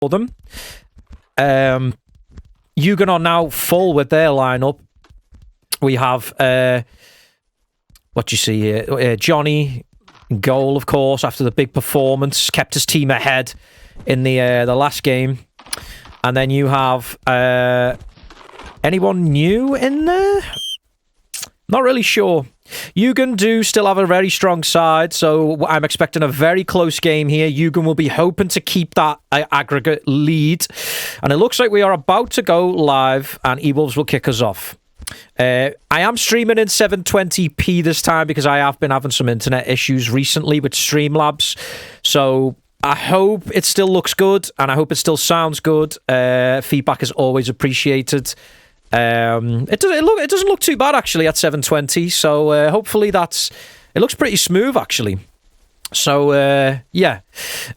for them. Yugen are now full with their lineup. We have, what do you see here? Johnny, goal, of course, after the big performance. Kept his team ahead in the last game. And then you have anyone new in there? Not really sure. Yugen do still have a very strong side, so I'm expecting a very close game here. Yugen will be hoping to keep that aggregate lead. And it looks like we are about to go live, and eWolves will kick us off. I am streaming in 720p this time because I have been having some internet issues recently with Streamlabs. So I hope it still looks good, and I hope it still sounds good. Feedback is always appreciated. It doesn't look too bad actually at 720. So hopefully it looks pretty smooth actually. So yeah,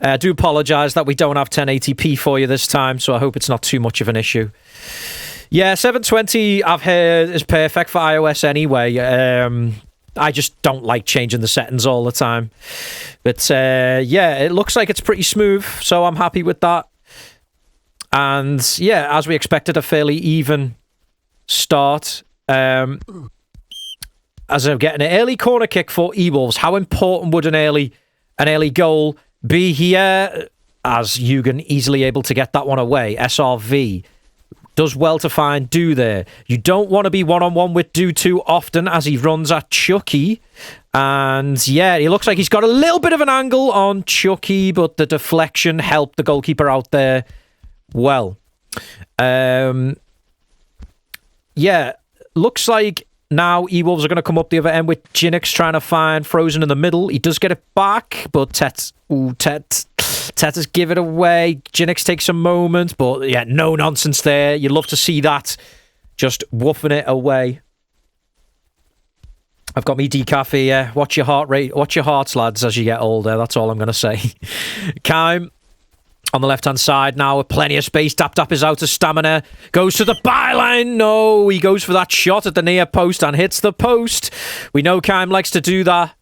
I do apologise that we don't have 1080p for you this time. So I hope it's not too much of an issue. Yeah, 720 I've heard is perfect for iOS anyway. I just don't like changing the settings all the time. But yeah, it looks like it's pretty smooth, so I'm happy with that. And yeah, as we expected, a fairly even start. As I'm getting an early corner kick for eWolves, how important would an early goal be here? As Yugen easily able to get that one away. SRV does well to find Do there. You don't want to be one-on-one with Do too often as he runs at Chucky. And yeah, he looks like he's got a little bit of an angle on Chucky, but the deflection helped the goalkeeper out there well. Yeah, looks like now eWolves are going to come up the other end with Jinx trying to find Frozen in the middle. He does get it back, but Tet has give it away. Jinx takes a moment, but yeah, no nonsense there. You'd love to see that. Just woofing it away. I've got me decaf here. Watch your heart rate. Watch your hearts, lads, as you get older. That's all I'm going to say. Kaim on the left-hand side now with plenty of space. Dap is out of stamina. Goes to the byline. No, he goes for that shot at the near post and hits the post. We know Kaim likes to do that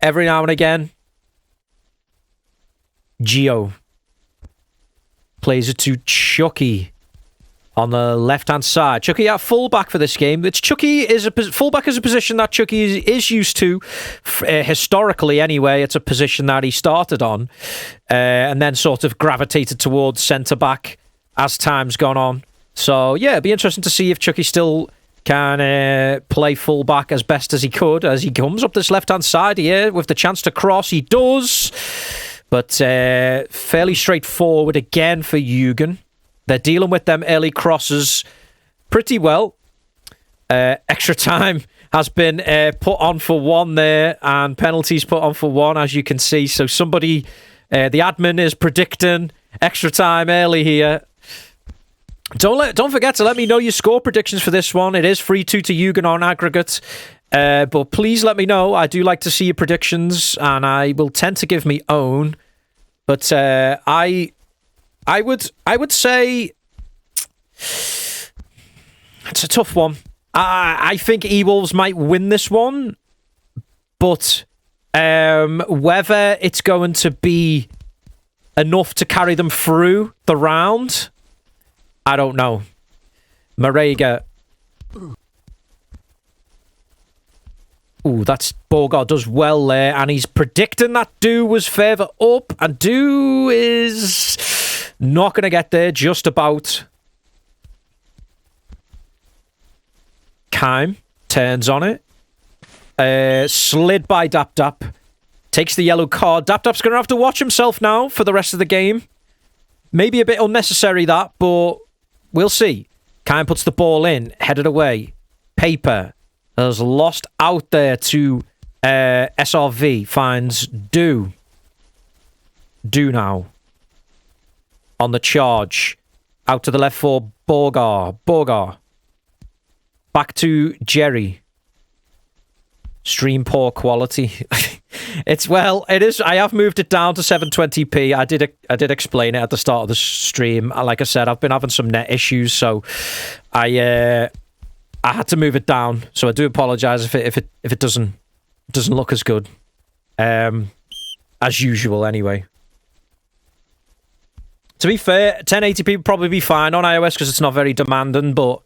every now and again. Gio plays it to Chucky on the left-hand side. Chucky at fullback for this game. Fullback is a position that Chucky is used to historically anyway. It's a position that he started on and then sort of gravitated towards centre-back as time's gone on. So yeah, it'd be interesting to see if Chucky still can play fullback as best as he could as he comes up this left-hand side here with the chance to cross. He does. But fairly straightforward again for Yugen. They're dealing with them early crosses pretty well. Extra time has been put on for one there, and penalties put on for one, as you can see. So somebody, the admin is predicting extra time early here. Don't forget to let me know your score predictions for this one. It is 3-2 to Yugen on aggregate. But please let me know. I do like to see your predictions, and I will tend to give me own. But I would say it's a tough one. I think eWolves might win this one, but whether it's going to be enough to carry them through the round, I don't know. Marega. Ooh, that's Borgar does well there, and he's predicting that Do was further up, and Do is not going to get there just about. Kaim turns on it. Slid by Dap. Takes the yellow card. Dap's going to have to watch himself now for the rest of the game. Maybe a bit unnecessary that, but we'll see. Kaim puts the ball in, headed away. Paper has lost out there to SRV. Finds Do. Do now. On the charge. Out to the left for Borgar. Back to Jerry. Stream poor quality. It is. I have moved it down to 720p. I did explain it at the start of the stream. Like I said, I've been having some net issues, so I had to move it down. So I do apologize if it doesn't look as good as usual. Anyway, To be fair, 1080p would probably be fine on iOS because it's not very demanding, but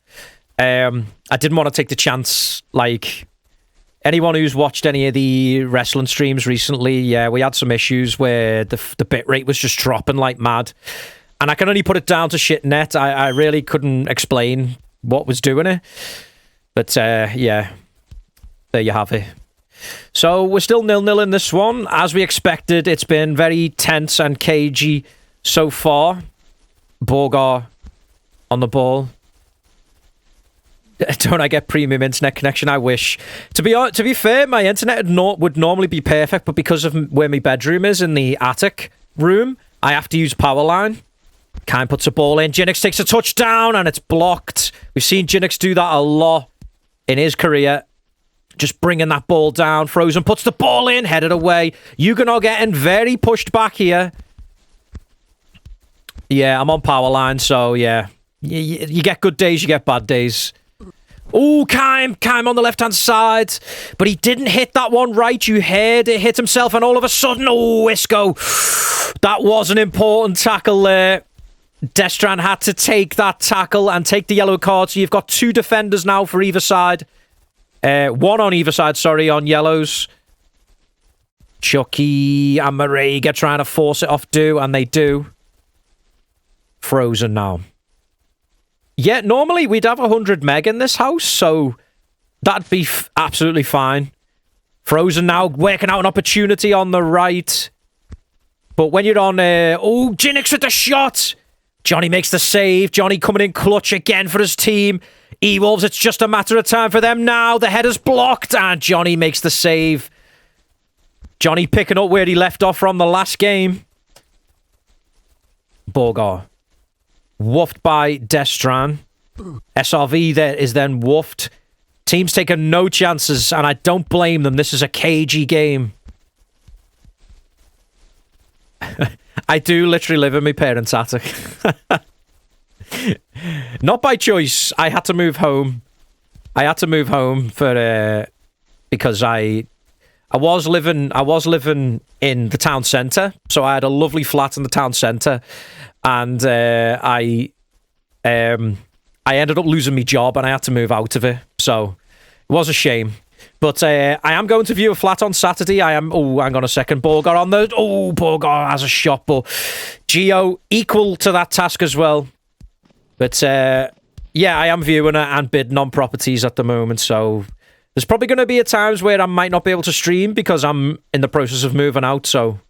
I didn't want to take the chance. Like, anyone who's watched any of the wrestling streams recently, yeah, we had some issues where the bitrate was just dropping like mad. And I can only put it down to shit net. I really couldn't explain what was doing it. But, yeah, there you have it. So we're still 0-0 in this one. As we expected, it's been very tense and cagey so far. Borgar on the ball. Don't I get premium internet connection? I wish. To be fair, my internet would normally be perfect, but because of where my bedroom is in the attic room, I have to use power line. Kine puts a ball in. Jinx takes a touchdown, and it's blocked. We've seen Jinx do that a lot in his career. Just bringing that ball down. Frozen puts the ball in, headed away. Yugen are getting very pushed back here. Yeah, I'm on power line, so yeah. You get good days, you get bad days. Oh, Kime on the left-hand side. But he didn't hit that one right. You heard it hit himself, and all of a sudden, oh, Isco. That was an important tackle there. Destran had to take that tackle and take the yellow card. So you've got 2 defenders now for either side. 1 on either side, sorry, on yellows. Chucky and Marega trying to force it off Do, and they do. Frozen now. Yeah, normally we'd have 100 meg in this house, so that'd be absolutely fine. Frozen now working out an opportunity on the right. But when you're on... oh, Jinx with the shot! Johnny makes the save. Johnny coming in clutch again for his team. eWolves, it's just a matter of time for them now. The header's blocked, and Johnny makes the save. Johnny picking up where he left off from the last game. Borgar. Woofed by Destran. SRV there is then woofed. Teams taking no chances, and I don't blame them. This is a cagey game. I do literally live in my parents' attic. Not by choice. I had to move home. I had to move home for because I was living in the town centre, so I had a lovely flat in the town centre, and I ended up losing my job, and I had to move out of it. So it was a shame. But I am going to view a flat on Saturday. I am... Oh, hang on a second. Borgar on the... Oh, Borgar has a shot, but Gio equal to that task as well. But, yeah, I am viewing it and bidding on properties at the moment, so there's probably going to be times where I might not be able to stream because I'm in the process of moving out, so...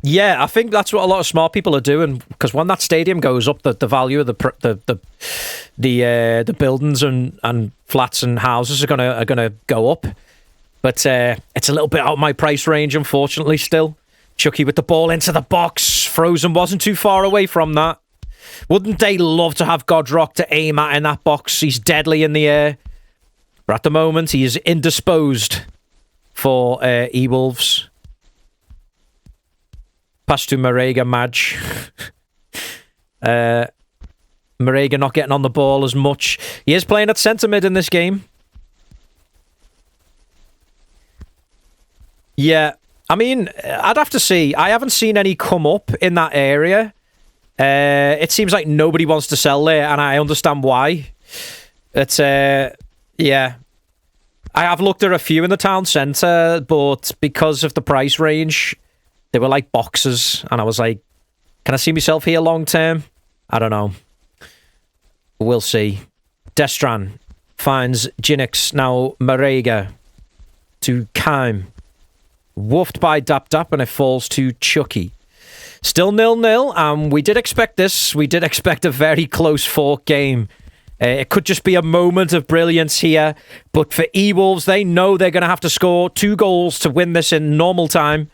yeah, I think that's what a lot of smart people are doing, because when that stadium goes up, the value of the buildings and flats and houses are gonna go up. But it's a little bit out of my price range, unfortunately. Still, Chucky with the ball into the box. Frozen wasn't too far away from that. Wouldn't they love to have Godrock to aim at in that box? He's deadly in the air, but at the moment he is indisposed for eWolves. Pass to Marega, Madge. Marega not getting on the ball as much. He is playing at centre mid in this game. Yeah, I mean, I'd have to see. I haven't seen any come up in that area. It seems like nobody wants to sell there, and I understand why. It's, yeah. I have looked at a few in the town centre, but because of the price range... They were like boxes, and I was like, can I see myself here long term? I don't know. We'll see. Destran finds Jinx. Now Marega to Kime. Woofed by Dap Dap, and it falls to Chucky. Still 0-0, and we did expect this. We did expect a very close fork game. It could just be a moment of brilliance here, but for eWolves, they know they're going to have to score 2 goals to win this in normal time.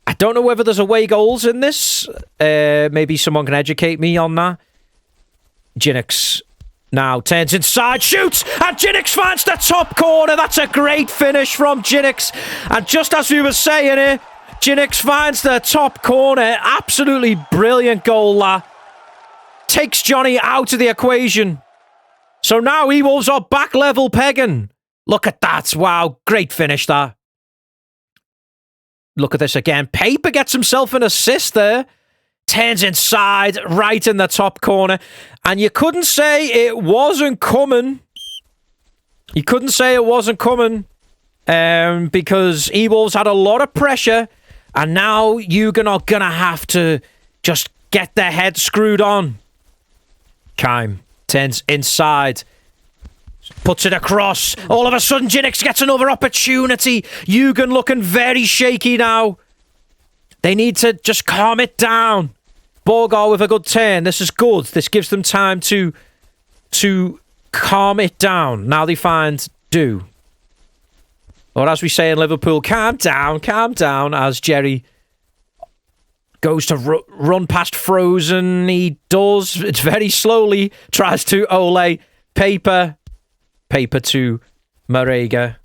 I don't know whether there's away goals in this. Maybe someone can educate me on that. Jinx now turns inside, shoots, and Jinx finds the top corner. That's a great finish from Jinx. And just as we were saying it, Jinx finds the top corner. Absolutely brilliant goal, that. Takes Johnny out of the equation. So now eWolves are back level pegging. Look at that. Wow, great finish, that. look at this again. Paper gets himself an assist there. Turns inside, right in the top corner. And you couldn't say it wasn't coming. You couldn't say it wasn't coming. Because eWolves had a lot of pressure. And now Yugen are going to have to just get their head screwed on. Kime turns inside. Puts it across. All of a sudden, Jinx gets another opportunity. Yugen looking very shaky now. They need to just calm it down. Borgar with a good turn. This is good. This gives them time to calm it down. Now they find Do. Or as we say in Liverpool, calm down, as Jerry goes to run past Frozen. He does. It's very slowly. Tries to Ole. Paper to Marega.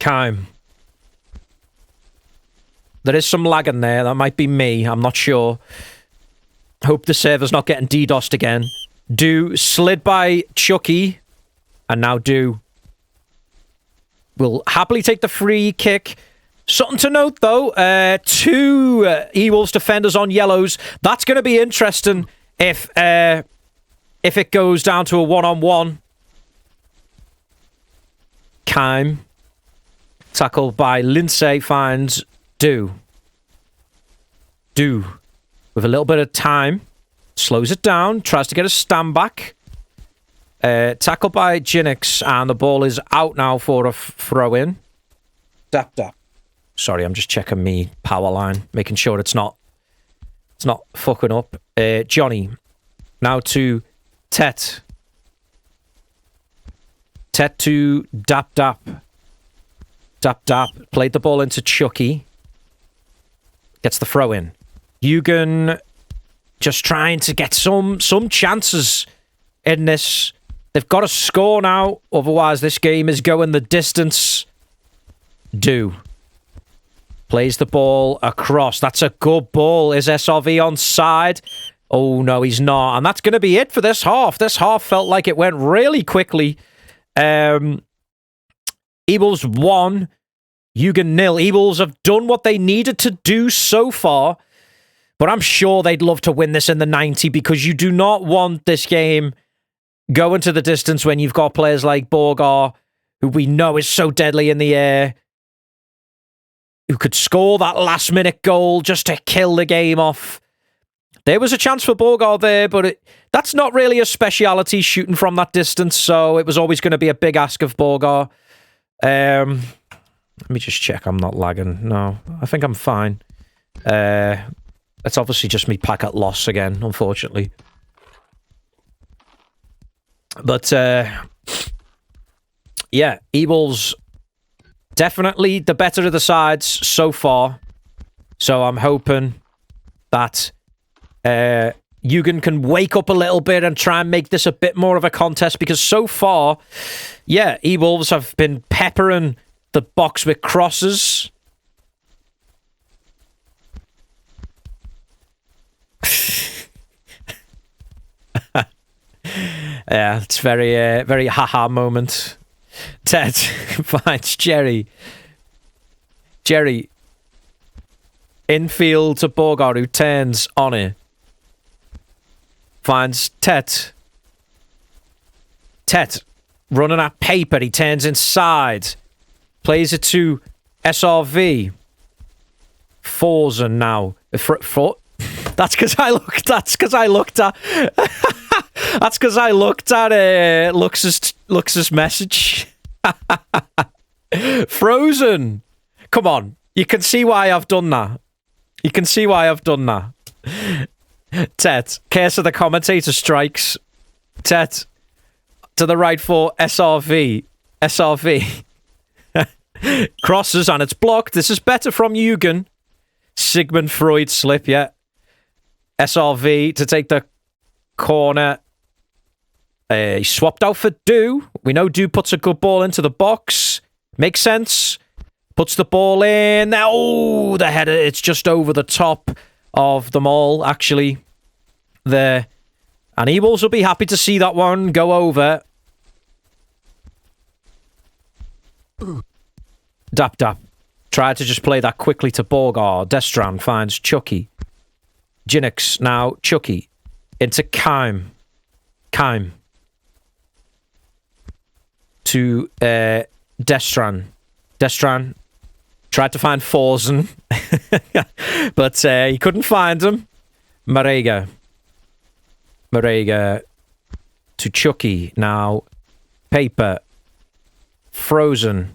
Kime. There is some lag in there. That might be me. I'm not sure. Hope the server's not getting DDoSed again. Do slid by Chucky. And now Do will happily take the free kick. Something to note, though. Two eWolves defenders on yellows. That's going to be interesting if it goes down to a one-on-one. Kime. Tackled by Lindsay finds Do with a little bit of time. Slows it down. Tries to get a stand back. Tackled by Jinx. And the ball is out now for a throw-in. Dap. Sorry, I'm just checking me power line. Making sure it's not fucking up. Johnny. Now to Tet. Tet to Dap. Dap. Played the ball into Chucky. Gets the throw in. Yugen just trying to get some chances in this. They've got to score now. Otherwise, this game is going the distance. Do. Plays the ball across. That's a good ball. Is SRV on side? Oh, no, he's not. And that's going to be it for this half. This half felt like it went really quickly. eWolves 1. Yugen 0. eWolves have done what they needed to do so far, but I'm sure they'd love to win this in the 90 because you do not want this game going to the distance when you've got players like Borgar, who we know is so deadly in the air, who could score that last-minute goal just to kill the game off. There was a chance for Borgar there, but that's not really a speciality shooting from that distance, so it was always going to be a big ask of Borgar. Let me just check I'm not lagging. No, I think I'm fine. It's obviously just me packet loss again, unfortunately. But, yeah, eWolves definitely the better of the sides so far. So I'm hoping that Yugen can wake up a little bit and try and make this a bit more of a contest, because so far, yeah, eWolves have been peppering the box with crosses. Yeah, it's very haha moment. Ted finds Jerry. Infield to Borgar, who turns on it. Finds Tet. Running at paper. He turns inside. Plays it to SRV. Forza now. That's because I looked. That's because I looked at. That's because I looked at Lux's message. Frozen. Come on. You can see why I've done that. Tet. Curse of the commentator strikes. Tet. To the right for SRV. Crosses and it's blocked. This is better from Yugen. Sigmund Freud slip, yeah. SRV to take the corner. He swapped out for Do. We know Do puts a good ball into the box. Makes sense. Puts the ball in. Oh, the header. It's just over the top of them all, actually. There. And eWolves will be happy to see that one go over. Dap Dap. Tried to just play that quickly to Borgar. Destran finds Chucky. Jinx now. Chucky. Into Kaim. Kaim. To Destran. Destran tried to find Forzen. But he couldn't find him. Marega. Marega to Chucky. Now Paper. Frozen.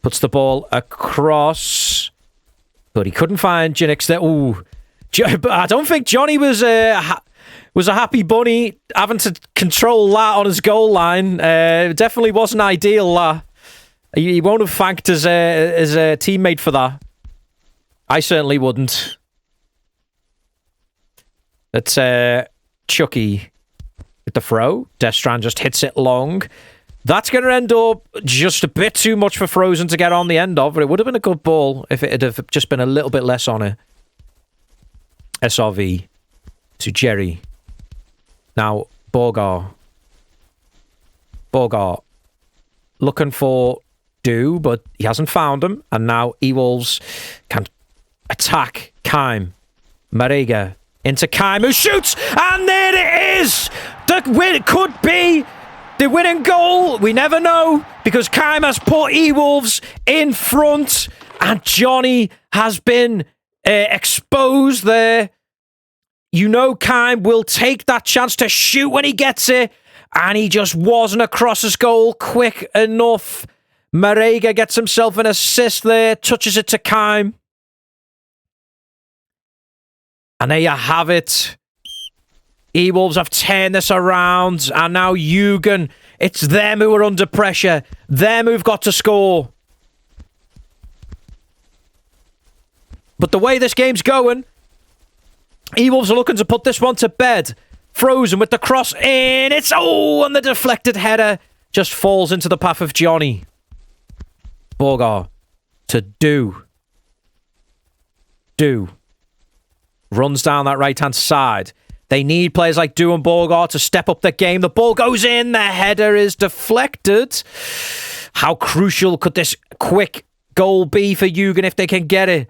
Puts the ball across. But he couldn't find Jinx there. Ooh. I don't think Johnny was a happy bunny having to control that on his goal line. Definitely wasn't ideal. He won't have thanked his teammate for that. I certainly wouldn't. It's Chucky with the throw. Destran just hits it long. That's going to end up just a bit too much for Frozen to get on the end of, but it would have been a good ball if it had have just been a little bit less on it. SRV to Jerry. Now, Borgar. Borgar looking for Do, but he hasn't found him. And now eWolves can attack Kaim. Marega into Kaim, who shoots, and there it is! The win could be the winning goal. We never know, because Kaim has put eWolves in front, and Johnny has been exposed there. You know Kaim will take that chance to shoot when he gets it, and he just wasn't across his goal quick enough. Marega gets himself an assist there, touches it to Kaim. And there you have it. eWolves have turned this around, and now Yugen, it's them who are under pressure. Them who've got to score. But the way this game's going, eWolves are looking to put this one to bed. Frozen with the cross in. It's, and the deflected header just falls into the path of Johnny. Borgar to Do. Do. Runs down that right-hand side. They need players like Do and Borgar to step up the game. The ball goes in. The header is deflected. How crucial could this quick goal be for Yugen if they can get it?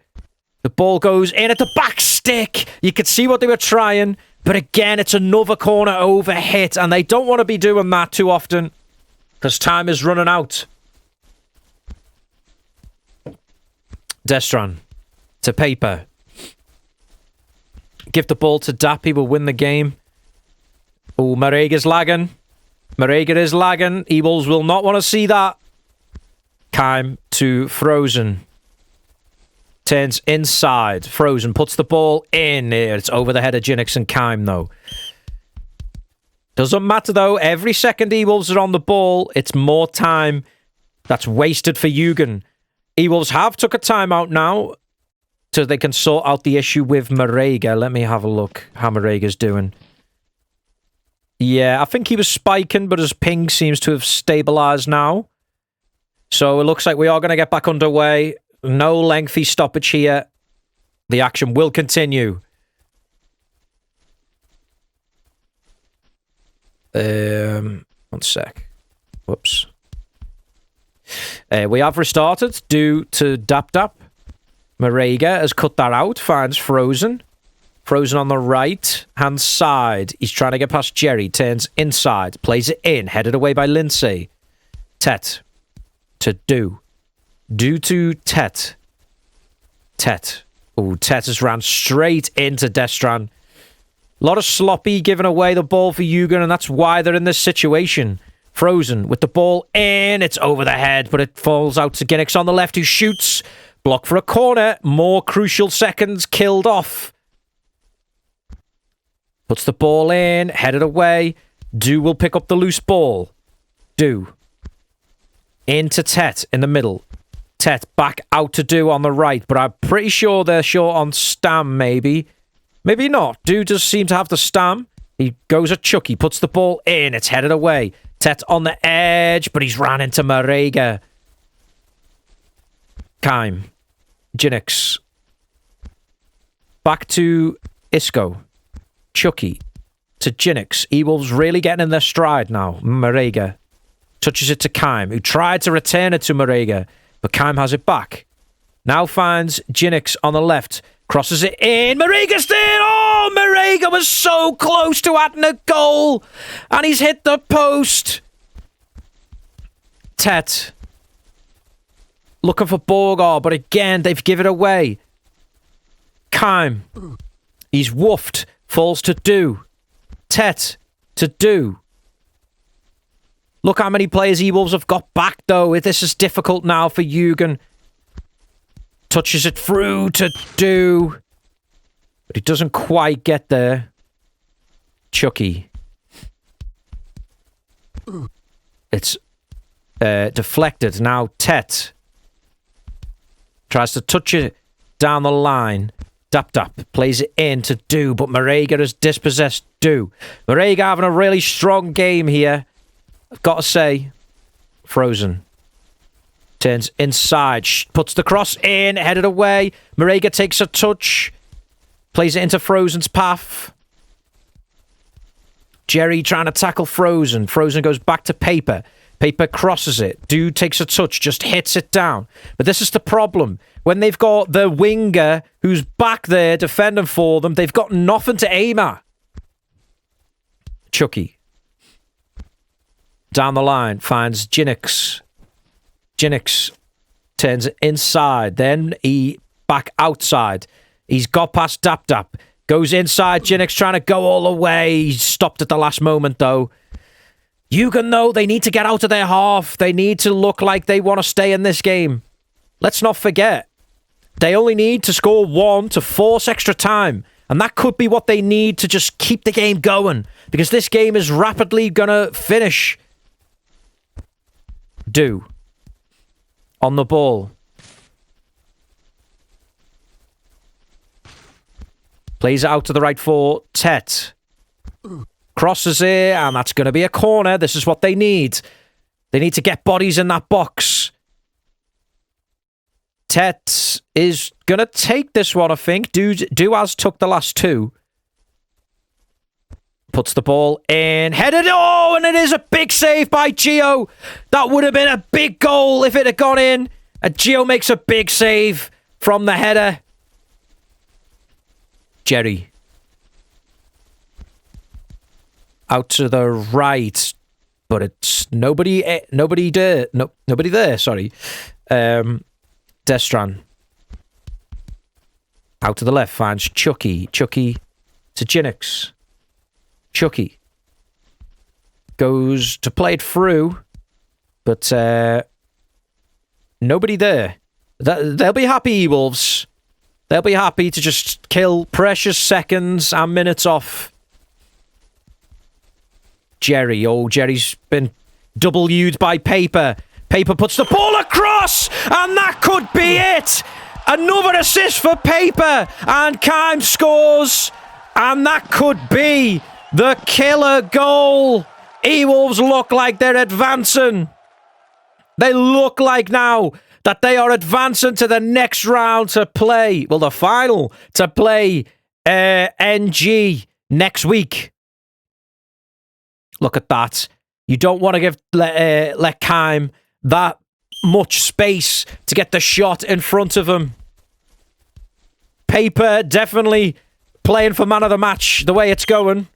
The ball goes in at the back stick. You could see what they were trying. But again, it's another corner over hit. And they don't want to be doing that too often, because time is running out. Destran to Paper. Give the ball to Dappy. Will win the game. Oh, Marega's lagging. Marega is lagging. eWolves will not want to see that. Kaim to Frozen. Turns inside. Frozen puts the ball in. It's over the head of Jinx and Kaim, though. Doesn't matter, though. Every second eWolves are on the ball, it's more time that's wasted for Yugen. eWolves have took a timeout now, so they can sort out the issue with Marega. Let me have a look how Marega's doing. Yeah, I think he was spiking, but his ping seems to have stabilized now. So it looks like we are going to get back underway. No lengthy stoppage here. The action will continue. One sec. Whoops. We have restarted due to Dap Dap. Marega has cut that out. Finds Frozen. Frozen on the right-hand side. He's trying to get past Jerry. Turns inside. Plays it in. Headed away by Lindsay. Tet. To Do. Do to Tet. Tet. Oh, Tet has ran straight into Destran. A lot of sloppy giving away the ball for Yugen, and that's why they're in this situation. Frozen with the ball in. It's over the head, but it falls out to Jinx on the left, who shoots. Block for a corner. More crucial seconds killed off. Puts the ball in. Headed away. Do will pick up the loose ball. Do. Into Tet in the middle. Tet back out to Do on the right, but I'm pretty sure they're short on Stam, maybe. Maybe not. Do does seem to have the Stam. He goes at Chucky, puts the ball in. It's headed away. Tet on the edge, but he's ran into Marega. Kaim. Jinx. Back to Isco. Chucky. To Jinx. eWolves really getting in their stride now. Marega. Touches it to Kaim, who tried to return it to Marega. But Keim has it back. Now finds Jinx on the left. Crosses it in. Mariga's there. Oh, Mariga was so close to adding a goal. And he's hit the post. Tet. Looking for Borgar, but again, they've given it away. Keim. He's woofed. Falls to Do. Tet to Do. Look how many players eWolves have got back, though. This is difficult now for Yugen. Touches it through to Do. But he doesn't quite get there. Chucky. It's deflected. Now Tet. Tries to touch it down the line. Dap plays it in to Do, but Marega has dispossessed Do. Marega having a really strong game here. I've got to say. Frozen. Turns inside. Puts the cross in. Headed away. Marega takes a touch. Plays it into Frozen's path. Jerry trying to tackle Frozen. Frozen goes back to Paper. Paper crosses it. Dude takes a touch, just hits it down. But this is the problem. When they've got the winger who's back there defending for them, they've got nothing to aim at. Chucky. Down the line, finds Jinx. Jinx turns inside. Then he back outside. He's got past Dap. Goes inside. Jinx trying to go all the way. He's stopped at the last moment, though. Yugen, though, they need to get out of their half. They need to look like they want to stay in this game. Let's not forget, they only need to score 1 to force extra time. And that could be what they need to just keep the game going. Because this game is rapidly going to finish. Do. On the ball. Plays it out to the right for Tet. Crosses it, and that's going to be a corner. This is what they need. They need to get bodies in that box. Tet is going to take this one, I think. Do has took the last 2. Puts the ball in. Headed. Oh, and it is a big save by Gio. That would have been a big goal if it had gone in. And Gio makes a big save from the header. Jerry. Out to the right, but it's nobody there, sorry. Destran. Out to the left, finds Chucky. Chucky to Jinx. Chucky. Goes to play it through, but nobody there. They'll be happy, eWolves. They'll be happy to just kill precious seconds and minutes off. Jerry. Oh, Jerry's been W'd by Paper. Paper puts the ball across, and that could be it. Another assist for Paper, and Keim scores, and that could be the killer goal. eWolves look like they're advancing. They look like now that they are advancing to the next round to play, well, the final, to play NG next week. Look at that. You don't want to let Keim that much space to get the shot in front of him. Paper definitely playing for man of the match the way it's going.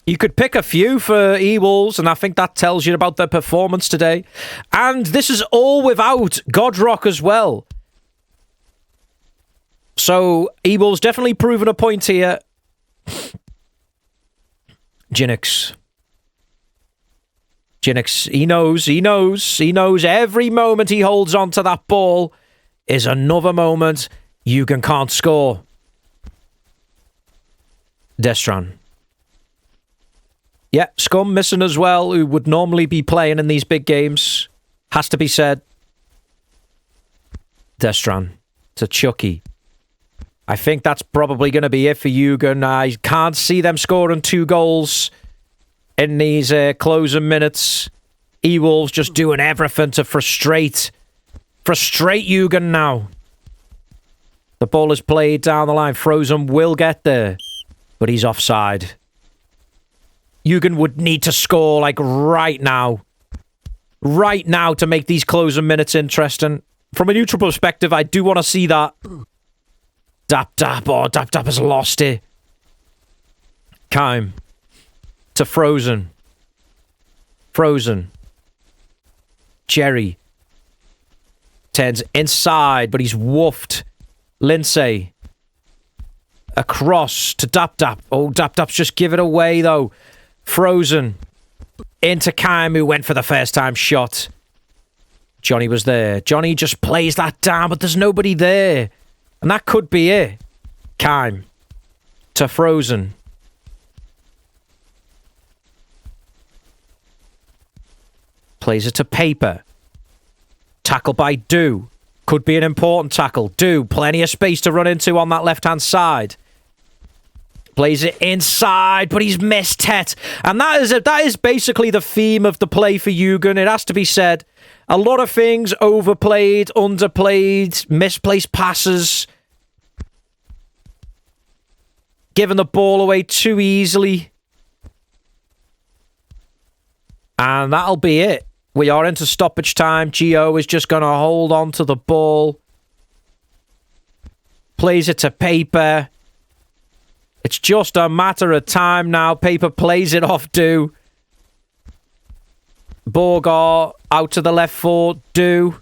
You could pick a few for eWolves, and I think that tells you about their performance today. And this is all without Godrock as well. So eWolves definitely proving a point here. Jinx. He knows every moment he holds on to that ball is another moment Yugen can't score. Destran. Yeah, Scum missing as well, who would normally be playing in these big games. Has to be said. Destran to Chucky. I think that's probably going to be it for Yugen. I can't see them scoring 2 goals in these closing minutes. eWolves just doing everything to frustrate Yugen now. The ball is played down the line. Frozen will get there, but he's offside. Yugen would need to score like right now. right now to make these closing minutes interesting. From a neutral perspective, I do want to see that. Dap. Oh, Dap has lost it. Kime to Frozen. Jerry turns inside, but he's woofed. Lindsay across to Dap. Oh, Dap's just give it away though. Frozen into Kime, who went for the first time shot. Johnny was there. Johnny just plays that down, but there's nobody there. And that could be it. Kime to Frozen. Plays it to Paper. Tackle by Do. Could be an important tackle. Do. Plenty of space to run into on that left-hand side. Plays it inside, but he's missed Tet. And that is basically the theme of the play for Yugen. It has to be said. A lot of things overplayed, underplayed, misplaced passes. Giving the ball away too easily. And that'll be it. We are into stoppage time. Gio is just going to hold on to the ball. Plays it to Paper. It's just a matter of time now. Paper plays it off Do. Borgar out to the left foot. Do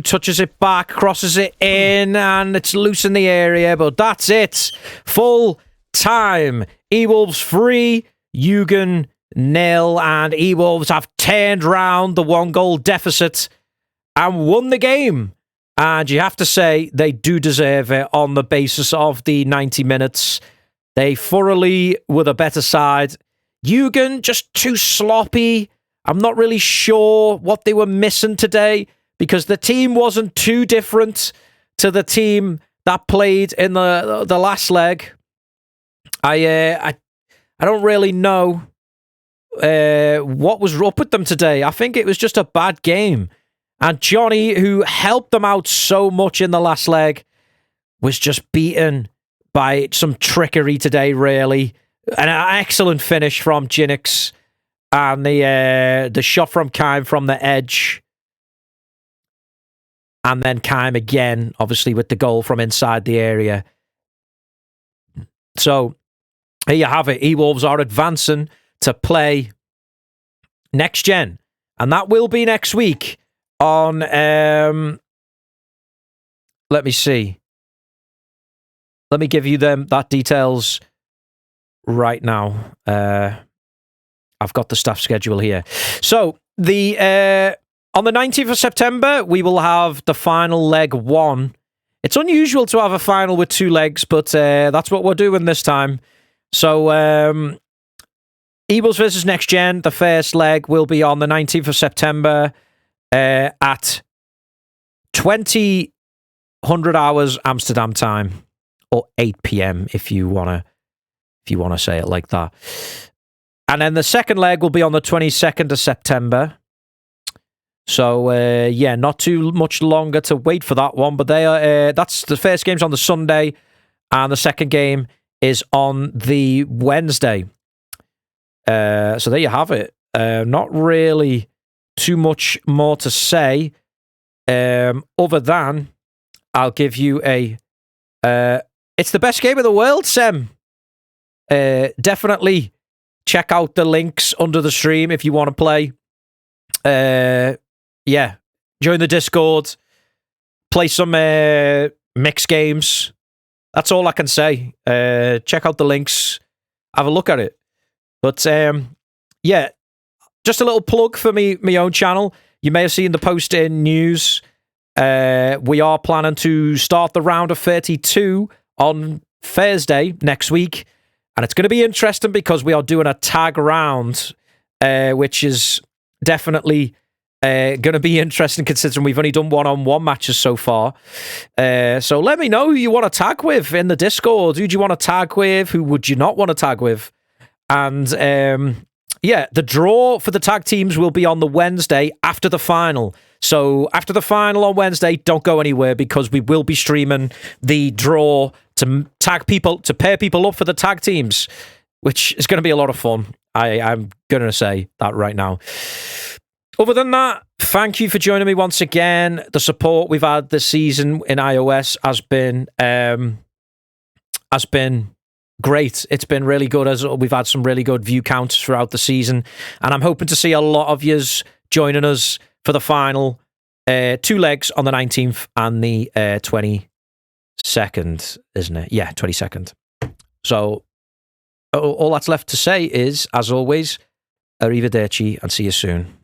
touches it back, crosses it in, and it's loose in the area. But that's it. Full time. eWolves 3, Yugen 0, and eWolves have turned round the 1-goal deficit and won the game. And you have to say they do deserve it on the basis of the 90 minutes. They thoroughly were the better side. Yugen just too sloppy. I'm not really sure what they were missing today because the team wasn't too different to the team that played in the last leg. I don't really know what was up with them today. I think it was just a bad game. And Johnny, who helped them out so much in the last leg, was just beaten by some trickery today, really. An excellent finish from Jinx. And the shot from Kime from the edge. And then Kime again, obviously, with the goal from inside the area. So, here you have it. eWolves are advancing to play next gen. And that will be next week on, let me see. Let me give you that details right now. I've got the staff schedule here. So, on the 19th of September, we will have the final leg 1. It's unusual to have a final with 2 legs, but that's what we're doing this time. So, eWolves versus Next Gen, the first leg will be on the 19th of September at 2000 hours Amsterdam time, or 8 p.m. if you wanna say it like that. And then the second leg will be on the 22nd of September. So, yeah, not too much longer to wait for that one. But that's the first game's on the Sunday, and the second game is on the Wednesday. So there you have it. Not really too much more to say, other than I'll give you it's the best game in the world, Sem. Definitely check out the links under the stream if you want to play. Yeah, join the Discord, play some mixed games. That's all I can say. Check out the links, have a look at it. But yeah, just a little plug for my own channel. You may have seen the post in news. We are planning to start the round of 32 on Thursday next week. And it's going to be interesting because we are doing a tag round, which is definitely going to be interesting considering we've only done one-on-one matches so far. So let me know who you want to tag with in the Discord. Who do you want to tag with? Who would you not want to tag with? And yeah, the draw for the tag teams will be on the Wednesday after the final. So after the final on Wednesday, don't go anywhere because we will be streaming the draw to tag people, to pair people up for the tag teams, which is going to be a lot of fun. I'm going to say that right now. Other than that, thank you for joining me once again. The support we've had this season in iOS has been great. It's been really good, as we've had some really good view counts throughout the season, and I'm hoping to see a lot of yous joining us for the final 2 legs on the 19th and the 22nd, isn't it? Yeah, 22nd. So all that's left to say is, as always, arrivederci and see you soon.